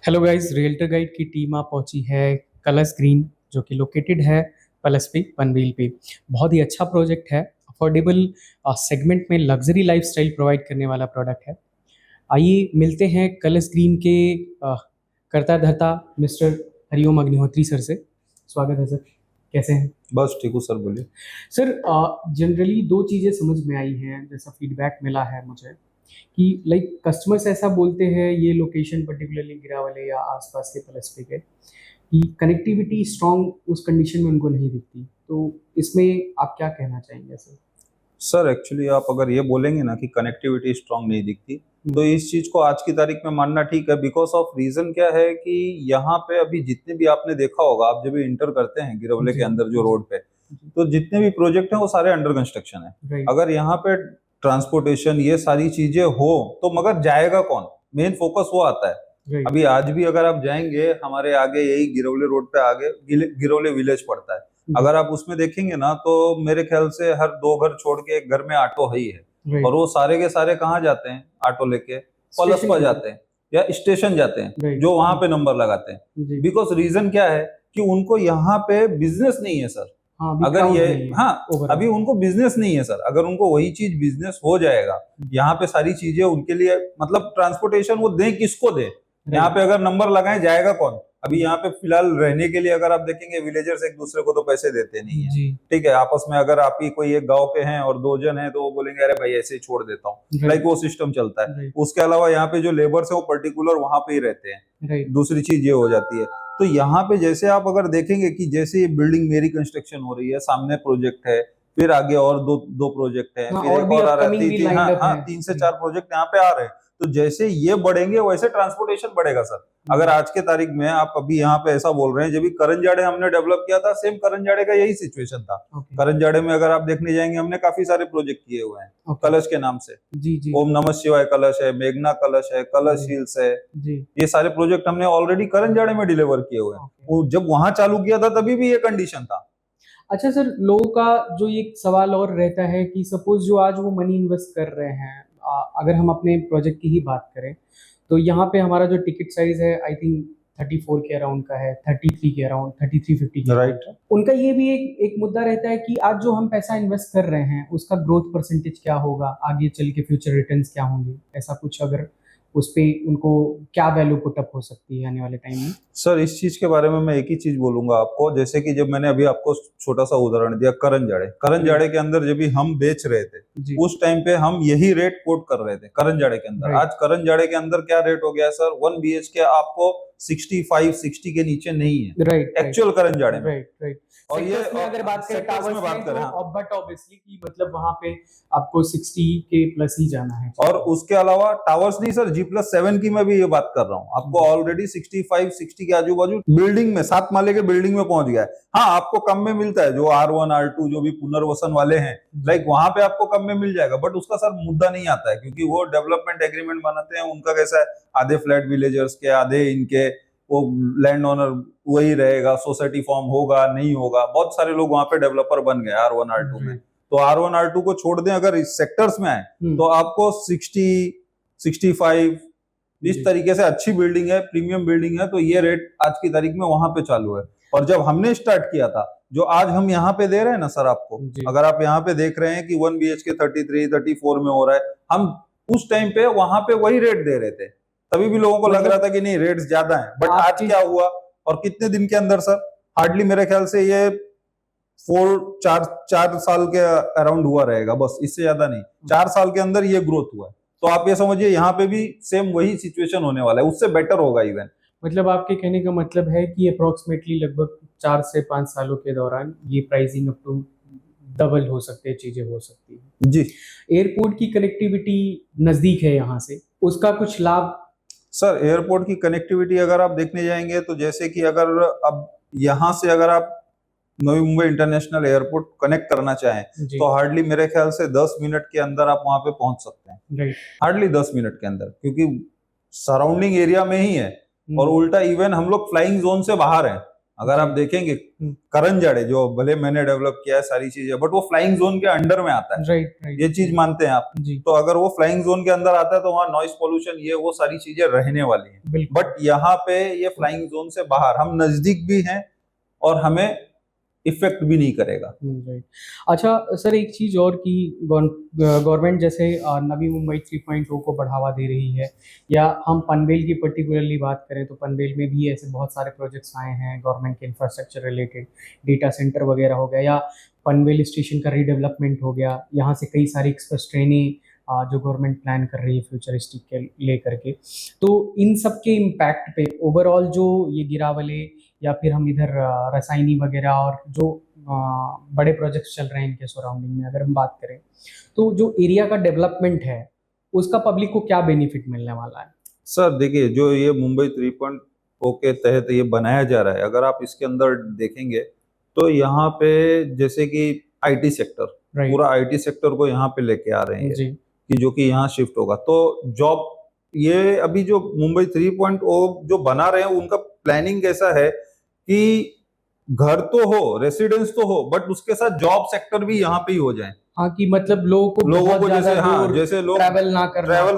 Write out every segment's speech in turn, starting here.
Hello guys, realtor guide की team आ पहुंची है कलर्स ग्रीन, जो कि लोकेटेड है पलसपी पनवेल पे। बहुत ही अच्छा प्रोजेक्ट है। अफोर्डेबल सेगमेंट में लग्जरी लाइफस्टाइल प्रोवाइड करने वाला प्रोडक्ट है। आइए मिलते हैं कलर्स ग्रीन के करता धरता मिस्टर हरिओम अग्निहोत्री सर से। स्वागत है सर, कैसे हैं? बस ठीक हूँ सर, बोलिए। सर, जनरली दो चीज़ें समझ में आई हैं, जैसा फीडबैक मिला है मुझे कि लाइक कस्टमर्स ऐसा बोलते हैं ये लोकेशन पर्टिकुलरली गिरावले या आसपास के पलसपे के कि कनेक्टिविटी स्ट्रॉन्ग उस कंडीशन में उनको नहीं दिखती। तो इसमें आप क्या कहना चाहेंगे सर? सर एक्चुअली आप अगर ये बोलेंगे ना कि कनेक्टिविटी स्ट्रांग नहीं दिखती, तो इस चीज को आज की तारीख में मानना ठीक है। बिकॉज ऑफ रीजन क्या है कि यहाँ पे अभी जितने भी आपने देखा होगा, आप जब भी इंटर करते हैं गिरवले के जी अंदर जो जी रोड पे, तो जितने भी प्रोजेक्ट हैं वो सारे अंडर कंस्ट्रक्शन है। राइट। अगर यहाँ पे ट्रांसपोर्टेशन ये सारी चीजें हो तो मगर जाएगा कौन, मेन फोकस वो आता है। राइट। अभी आज भी अगर आप जाएंगे हमारे आगे, यही गिरवले रोड पे आगे गिरवले विलेज पड़ता है। अगर आप उसमें देखेंगे ना तो मेरे ख्याल से हर दो घर छोड़ के एक घर में ऑटो ही है। राइट। और वो सारे के सारे कहाँ जाते हैं ऑटो लेके? पलसपा जाते हैं या स्टेशन जाते हैं, राइट। जो वहां पे नंबर लगाते हैं। जी। बिकॉज रीजन क्या है कि उनको यहाँ पे बिजनेस नहीं है सर। हाँ, अभी अगर crowd ये नहीं है हाँ, overall। अभी उनको बिजनेस नहीं है सर। अगर उनको वही चीज बिजनेस हो जाएगा, यहाँ पे सारी चीजें उनके लिए, मतलब ट्रांसपोर्टेशन वो दें किसको दे? यहाँ पे अगर नंबर लगाए जाएगा कौन? अभी यहाँ पे फिलहाल रहने के लिए अगर आप देखेंगे, विलेजर्स एक दूसरे को तो पैसे देते नहीं है। जी। ठीक है, आपस में अगर आप ही कोई एक गांव के हैं और दो जन हैं तो वो बोलेंगे अरे भाई ऐसे ही छोड़ देता हूँ, Right. लाइक वो सिस्टम चलता है। Right. उसके अलावा यहाँ पे जो लेबर्स है वो पर्टिकुलर वहां पे ही रहते हैं। राइट। दूसरी चीज ये हो जाती है। तो यहाँ पे जैसे आप अगर देखेंगे कि जैसे ये बिल्डिंग मेरी कंस्ट्रक्शन हो रही है, सामने प्रोजेक्ट है, फिर आगे और दो दो प्रोजेक्ट है, हाँ, फिर और एक भी और आ रहा है, अपकमिंग भी हाँ लाइंड अप हाँ, है। 3 से जी 4 प्रोजेक्ट यहाँ पे आ रहे हैं। तो जैसे ये बढ़ेंगे वैसे ट्रांसपोर्टेशन बढ़ेगा सर। अगर आज के तारीख में आप अभी यहाँ पे ऐसा बोल रहे हैं, जब भी करंजाड़े हमने डेवलप किया था, सेम करंजाड़े का यही सिचुएशन था। ओके। करंजाड़े में अगर आप देखने जाएंगे, हमने काफी सारे प्रोजेक्ट किए हुए हैं ओके। कलश के नाम से। जी जी ओम नमः शिवाय कलश है, मेघना कलश है, कलश जी हिल्स है। जी। ये सारे प्रोजेक्ट हमने ऑलरेडी करंजाड़े में डिलीवर किए हुए हैं। ओके। वो जब वहां चालू किया था तभी भी ये कंडीशन था। अच्छा सर, लोगों का जो एक सवाल और रहता है कि सपोज जो आज वो मनी इन्वेस्ट कर रहे हैं, अगर हम अपने प्रोजेक्ट की ही बात करें तो यहाँ पे हमारा जो टिकट साइज है आई थिंक 34 के अराउंड का है, 33 के अराउंड, 3350 के राइट। अराउंड का। उनका ये भी एक मुद्दा रहता है कि आज जो हम पैसा इन्वेस्ट कर रहे हैं उसका ग्रोथ परसेंटेज क्या होगा, आगे चल के फ्यूचर रिटर्न्स क्या होंगे, ऐसा कुछ अगर उस पे उनको क्या वैल्यू पुट अप हो सकती है आने वाले टाइम में? सर इस चीज के बारे में मैं एक ही चीज बोलूंगा आपको। जैसे कि जब मैंने अभी आपको छोटा सा उदाहरण दिया करंजाड़े, करंजाड़े के अंदर जब भी हम बेच रहे थे, जी। उस टाइम पे हम यही रेट कोट कर रहे थे करंजाड़े के अंदर। राइट। आज करंजाड़े के अंदर क्या रेट हो गया सर? 1 BHK आपको 65-60 के नीचे नहीं है राइट। एक्चुअल करंजाड़े में। राइट। राइट। और ये सेक्टर्स में अगर बात करें सेक्टर्स टावर्स में बात में करें, तो हाँ। बट ऑब्वियसली कि मतलब वहां पे आपको 60 के प्लस ही जाना है। और उसके अलावा टावर्स नहीं सर, G+7 की मैं भी ये बात कर रहा हूँ। आपको ऑलरेडी 65-60 के आजू बाजू बिल्डिंग में, 7 माले के बिल्डिंग में पहुंच गया है। हाँ, आपको कम में मिलता है, जो R1 R2 जो भी पुनर्वसन वाले हैं, लाइक वहां पे आपको कम में मिल जाएगा। बट उसका सर मुद्दा नहीं आता है, क्योंकि वो डेवलपमेंट एग्रीमेंट बनाते हैं। उनका कैसा है, आधे फ्लैट विलेजर्स के, आधे इनके, वो लैंड ओनर वही रहेगा, सोसाइटी फॉर्म होगा नहीं होगा। बहुत सारे लोग वहां पे डेवलपर बन गए R1 R2 में। तो R1 R2 को छोड़ दें, अगर इस सेक्टर्स में आए तो आपको 60-65 इस तरीके से अच्छी बिल्डिंग है, प्रीमियम बिल्डिंग है, तो ये रेट आज की तारीख में वहां पे चालू है। और जब हमने स्टार्ट किया था, जो आज हम यहाँ पे दे रहे हैं ना सर आपको, अगर आप यहाँ पे देख रहे हैं कि 1 BHK 33-34 में हो रहा है, हम उस टाइम पे वहां पे वही रेट दे रहे थे। तभी भी लोगों को लग रहा था कि नहीं रेट्स ज्यादा है। बट आज क्या हुआ, और कितने दिन के अंदर सर, हार्डली मेरे ख्याल से ये 4 साल के अराउंड हुआ रहेगा, बस, इससे ज्यादा नहीं। 4 साल के अंदर ये ग्रोथ हुआ है। तो आप ये समझिए यहाँ पे भी सेम वही सिचुएशन होने वाला है, उससे बेटर होगा इवन। मतलब आपके कहने का मतलब है कि अप्रोक्सीमेटली लगभग 4 से 5 सालों के दौरान ये प्राइसिंग अप टू डबल हो सकते हैं, चीजें हो सकती हैं जी। एयरपोर्ट की कनेक्टिविटी नजदीक है यहाँ से, उसका कुछ लाभ? सर एयरपोर्ट की कनेक्टिविटी अगर आप देखने जाएंगे तो जैसे कि अगर अब यहाँ से अगर आप Navi Mumbai international airport connect करना चाहें तो हार्डली मेरे ख्याल से 10 मिनट के अंदर आप वहां पे पहुंच सकते हैं। हार्डली 10 मिनट के अंदर, क्योंकि सराउंडिंग एरिया में ही है। और उल्टा इवन हम लोग फ्लाइंग जोन से बाहर हैं। अगर आप देखेंगे करण जाड़े जो भले मैंने डेवलप किया है सारी चीजें, बट वो फ्लाइंग जोन के अंडर में आता है। Right right. ये चीज मानते हैं आप? जी तो अगर वो फ्लाइंग जोन के अंदर आता है तो वहाँ नॉइस पोल्यूशन ये वो सारी चीजें रहने वाली हैं। बिल्कुल। बट यहाँ पे ये फ्लाइंग जोन से बाहर, हम नजदीक भी हैं और हमें इफेक्ट भी नहीं करेगा। राइट। अच्छा सर, एक चीज़ और कि गवर्नमेंट जैसे नवी मुंबई 3.0 को बढ़ावा दे रही है, या हम पनवेल की पर्टिकुलरली बात करें तो पनवेल में भी ऐसे बहुत सारे प्रोजेक्ट्स आए हैं गवर्नमेंट के इंफ्रास्ट्रक्चर रिलेटेड, डेटा सेंटर वगैरह हो गया, या पनवेल स्टेशन का रीडेवलपमेंट हो गया, यहाँ से कई सारी एक्सप्रेस ट्रेनें जो गवर्नमेंट प्लान कर रही है फ्यूचरिस्टिक के लेकर के। तो इन सब के इम्पैक्ट पे ओवरऑल जो ये गिरावले या फिर हम इधर रसायनी वगैरह और जो बड़े प्रोजेक्ट्स चल रहे हैं इनके सराउंडिंग में अगर हम बात करें, तो जो एरिया का डेवलपमेंट है उसका पब्लिक को क्या बेनिफिट मिलने वाला है? सर देखिए, जो ये मुंबई 3.0 के तहत ये बनाया जा रहा है, अगर आप इसके अंदर देखेंगे तो यहाँ पे जैसे कि आईटी सेक्टर, राइट पूरा आईटी सेक्टर को यहाँ पे लेके आ रहे हैं जी कि जो कि यहाँ शिफ्ट होगा तो जॉब, ये अभी जो मुंबई 3.0 जो बना रहे हैं उनका प्लानिंग कैसा है कि घर तो हो, रेसिडेंस तो हो, बट उसके साथ जॉब सेक्टर भी यहाँ पे ही हो जाए। हाँ, कि मतलब लोगों को जैसे ज्यादा हाँ, दूर जैसे लोग ट्रैवल ना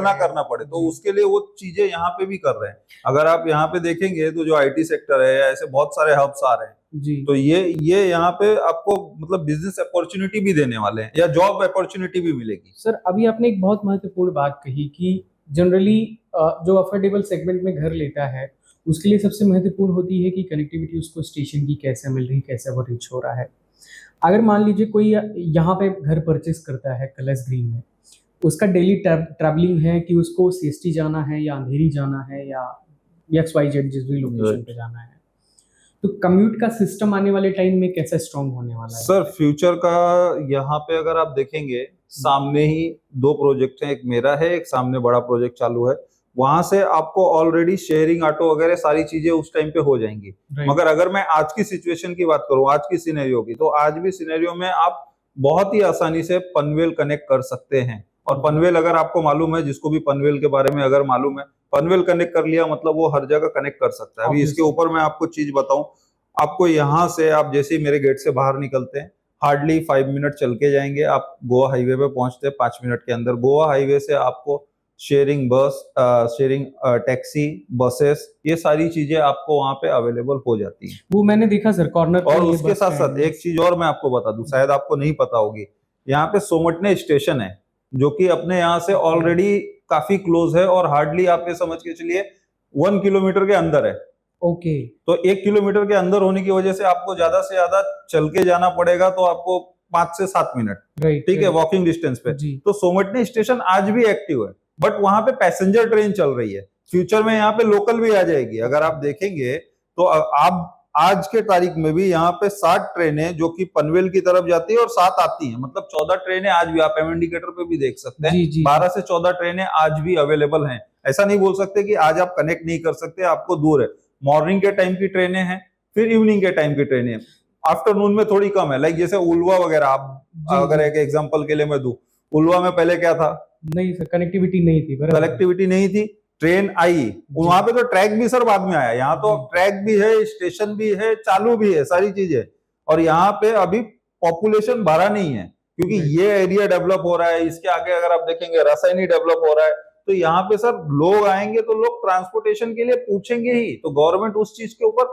ना करना पड़े, तो जी उसके लिए वो चीजें यहाँ पे भी कर रहे हैं। अगर आप यहाँ पे देखेंगे तो जो आईटी सेक्टर है, ऐसे बहुत सारे हब्स आ रहे हैं, जी। तो ये यहाँ पे आपको मतलब बिजनेस अपॉर्चुनिटी भी देने वाले हैं या जॉब अपॉर्चुनिटी भी मिलेगी। सर, अभी आपने एक बहुत महत्वपूर्ण बात कही कि जनरली जो अफोर्डेबल सेगमेंट में घर लेता है उसके लिए सबसे महत्वपूर्ण होती है कि कनेक्टिविटी उसको स्टेशन की कैसे मिल रही, कैसे वो रीच हो रहा है। अगर मान लीजिए कोई यहाँ पे घर परचेस करता है कलर्स ग्रीन में, उसका डेली ट्रैवलिंग है कि उसको सीएसटी जाना है या अंधेरी जाना है या XYZ जिस भी लोकेशन पे जाना है, तो कम्यूट का सिस्टम आने वाले टाइम में कैसे स्ट्रॉन्ग होने वाला है? सर फ्यूचर का यहाँ पे अगर आप देखेंगे, सामने ही दो प्रोजेक्ट हैं, एक मेरा है, एक सामने बड़ा प्रोजेक्ट चालू है। वहां से आपको ऑलरेडी शेयरिंग ऑटो वगैरह सारी चीजें उस टाइम पे हो जाएंगी। मगर अगर मैं आज की सिचुएशन की बात करूं, आज की सिनेरियो की, तो आज भी सिनेरियो में आप बहुत ही आसानी से पनवेल कनेक्ट कर सकते हैं। और पनवेल अगर आपको मालूम है, जिसको भी पनवेल के बारे में अगर मालूम है, पनवेल कनेक्ट कर लिया मतलब वो हर जगह कनेक्ट कर सकता है। अभी इसके ऊपर मैं आपको चीज बताऊं, आपको यहाँ से आप जैसे ही मेरे गेट से बाहर निकलते हैं, हार्डली 5 मिनट चल के जाएंगे, आप गोवा हाईवे पे पहुंचते हैं 5 मिनट के अंदर। गोवा हाईवे से आपको शेयरिंग बस, शेयरिंग टैक्सी, बसेस, ये सारी चीजें आपको वहां पे अवेलेबल हो जाती हैं। वो मैंने देखा सर, कॉर्नर पे। और उसके साथ साथ एक चीज और मैं आपको बता दूं, शायद आपको नहीं पता होगी, यहाँ पे सोमटने स्टेशन है जो कि अपने यहाँ से ऑलरेडी काफी क्लोज है और हार्डली आप ये समझ के चलिए 1 किलोमीटर के अंदर है। ओके। तो 1 किलोमीटर के अंदर होने की वजह से आपको ज्यादा से ज्यादा चल के जाना पड़ेगा, तो आपको 5 से 7 मिनट, राइट, ठीक है, वॉकिंग डिस्टेंस पे। तो सोमटने स्टेशन आज भी एक्टिव है, बट वहां पे पैसेंजर ट्रेन चल रही है। फ्यूचर में यहाँ पे लोकल भी आ जाएगी। अगर आप देखेंगे तो आप आज के तारीख में भी यहाँ पे 60 ट्रेनें जो कि पनवेल की तरफ जाती है और 7 आती हैं, मतलब 14 ट्रेनें आज भी, आप एम इंडिकेटर पे भी देख सकते हैं, 12 से 14 ट्रेनें आज भी अवेलेबल हैं। ऐसा नहीं बोल सकते कि आज आप कनेक्ट नहीं कर सकते, आपको दूर है। मॉर्निंग के टाइम की ट्रेनें हैं, फिर इवनिंग के टाइम की ट्रेनें हैं, आफ्टरनून में थोड़ी कम है। लाइक जैसे उलवा वगैरह, आप अगर एक एग्जांपल के लिए मैं दूं, उलवा में पहले क्या था? नहीं सर, कनेक्टिविटी नहीं थी। कनेक्टिविटी नहीं थी, ट्रेन आई, वहां पे तो ट्रैक भी सर बाद में आया। यहाँ तो ट्रैक भी है, स्टेशन भी है, चालू भी है, सारी चीजें। और यहाँ पे अभी पॉपुलेशन भरा नहीं है क्योंकि ये एरिया डेवलप हो रहा है। इसके आगे अगर आप देखेंगे रासायनिक डेवलप हो रहा है, तो यहाँ पे सर लोग आएंगे तो लोग ट्रांसपोर्टेशन के लिए पूछेंगे ही। तो गवर्नमेंट उस चीज के ऊपर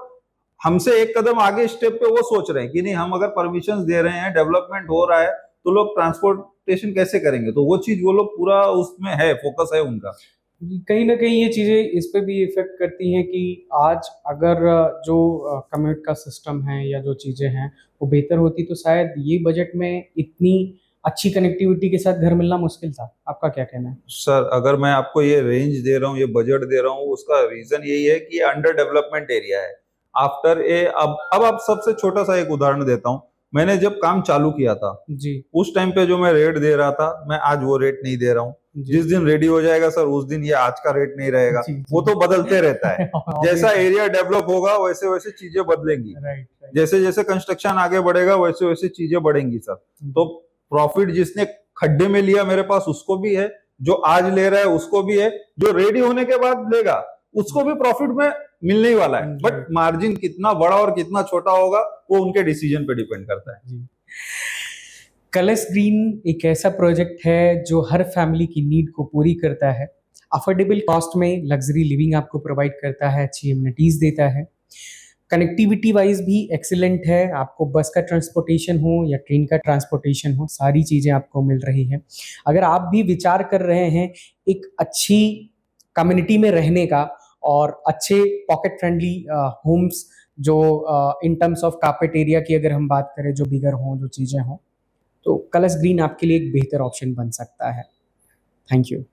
हमसे एक कदम आगे स्टेप पे वो सोच रहे हैं कि नहीं, हम अगर परमिशन दे रहे हैं, डेवलपमेंट हो रहा है, तो लोग ट्रांसपोर्टेशन कैसे करेंगे। तो वो चीज वो लोग पूरा उसमें है, फोकस है उनका। कहीं ना कहीं ये चीज़ें इस पे भी इफेक्ट करती हैं कि आज अगर जो कम्यूट का सिस्टम है या जो चीज़ें हैं वो बेहतर होती तो शायद ये बजट में इतनी अच्छी कनेक्टिविटी के साथ घर मिलना मुश्किल था। आपका क्या कहना है? सर अगर मैं आपको ये रेंज दे रहा हूँ, ये बजट दे रहा हूँ, उसका रीजन यही है कि अंडर डेवलपमेंट एरिया है। आफ्टर ए अब आप सबसे छोटा सा एक उदाहरण देता हूँ। मैंने जब काम चालू किया था जी, उस टाइम पे जो मैं रेट दे रहा था, मैं आज वो रेट नहीं दे रहा हूँ। जिस दिन रेडी हो जाएगा सर, उस दिन ये आज का रेट नहीं रहेगा। वो तो बदलते रहता है। जैसा एरिया डेवलप होगा वैसे वैसे चीजें बदलेंगी। जैसे जैसे कंस्ट्रक्शन आगे बढ़ेगा वैसे वैसे चीजें बढ़ेंगी सर। तो प्रॉफिट जिसने खड्डे में लिया मेरे पास उसको भी है, जो आज ले रहा है उसको भी है, जो रेडी होने के बाद लेगा उसको भी प्रॉफिट में मिलने ही वाला है, बट राइट मार्जिन कितना बड़ा और कितना छोटा होगा वो उनके डिसीजन पे डिपेंड करता है। जी। कलर्स ग्रीन एक ऐसा प्रोजेक्ट है जो हर फैमिली की नीड को पूरी करता है। अफोर्डेबल कॉस्ट में लग्जरी लिविंग आपको प्रोवाइड करता है, अच्छी एमिनिटीज़ देता है। कनेक्टिविटी वाइज भी एक्सीलेंट है, आपको बस का ट्रांसपोर्टेशन हो या ट्रेन का ट्रांसपोर्टेशन हो, सारी चीज़ें आपको मिल रही हैं। अगर आप भी विचार कर रहे हैं एक अच्छी कम्युनिटी में रहने का और अच्छे पॉकेट फ्रेंडली होम्स जो in terms of carpet area की अगर हम बात करें जो बिगर हों, जो चीज़ें हों, तो कलर्स ग्रीन आपके लिए एक बेहतर ऑप्शन बन सकता है। Thank you.